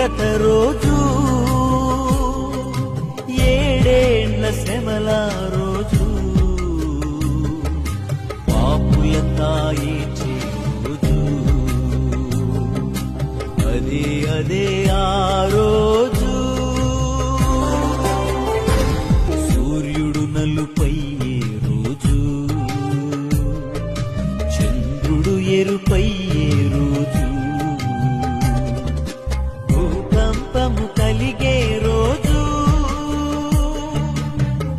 ఉగ్రత రోజు, ఏడేండ్ల శ్రమల రోజు, పాపులంతా ఏడ్చే రోజు, అదే ఆ రోజు. సూర్యుడు నలుపయ్యే రోజు, చంద్రుడు ఎరుపయ్యే రోజు, భూకంపము కలిగే రోజు,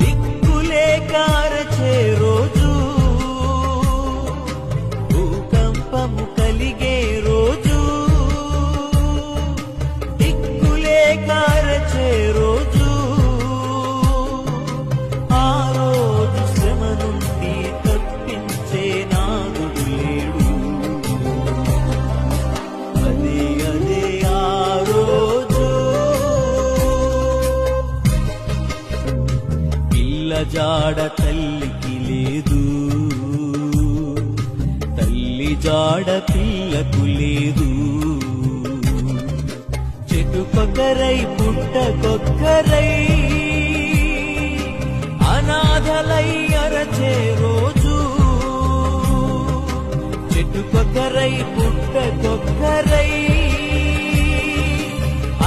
దిక్కులే కారచే రోజు, భూకంపము కలిగే రోజు, దిక్కులే కారచే రోజు. ఆ రోజు శ్రమ నుండి తప్పించే నాదుడు లేడు, అదే ఆ రోజు. పిల్ల జాడ తల్లికి లేదు, తల్లి జాడ పిల్లకు లేదు, చెట్టుకొక్కరై పుట్టకొక్కరై అనాథలై అరచే రోజు, చెట్టుకొక్కరై పుట్టకొక్కరై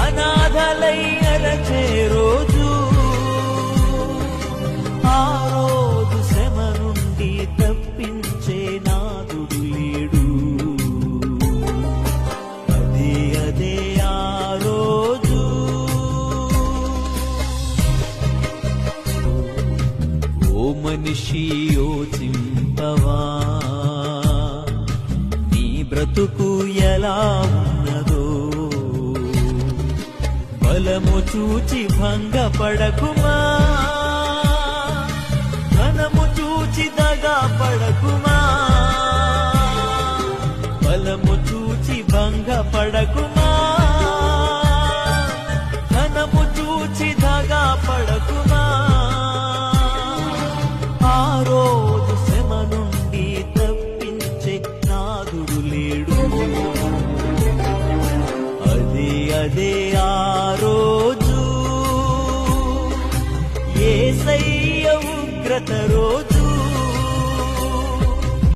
అనాథలై అరచే రోజు. ఆ రోజు శ్రమ నుండి తప్పించే నాదుడు లేడు, అదే ఆ రోజు. ఓ మనిషి యోచింపవా, నీ బ్రతుకు ఎలా ఉన్నదో, బలము చూచి భంగపడకుమా, ధనము చూచి దగా పడకుమా, బలము చూచి భంగపడకుమా, ధనము చూచి దగా పడకుమా. ఆ రోజు శ్రమ నుండి తప్పించే నాదుడు లేడు, అదే ఆ రోజు. యేసయ్య ఉగ్రత రోజు,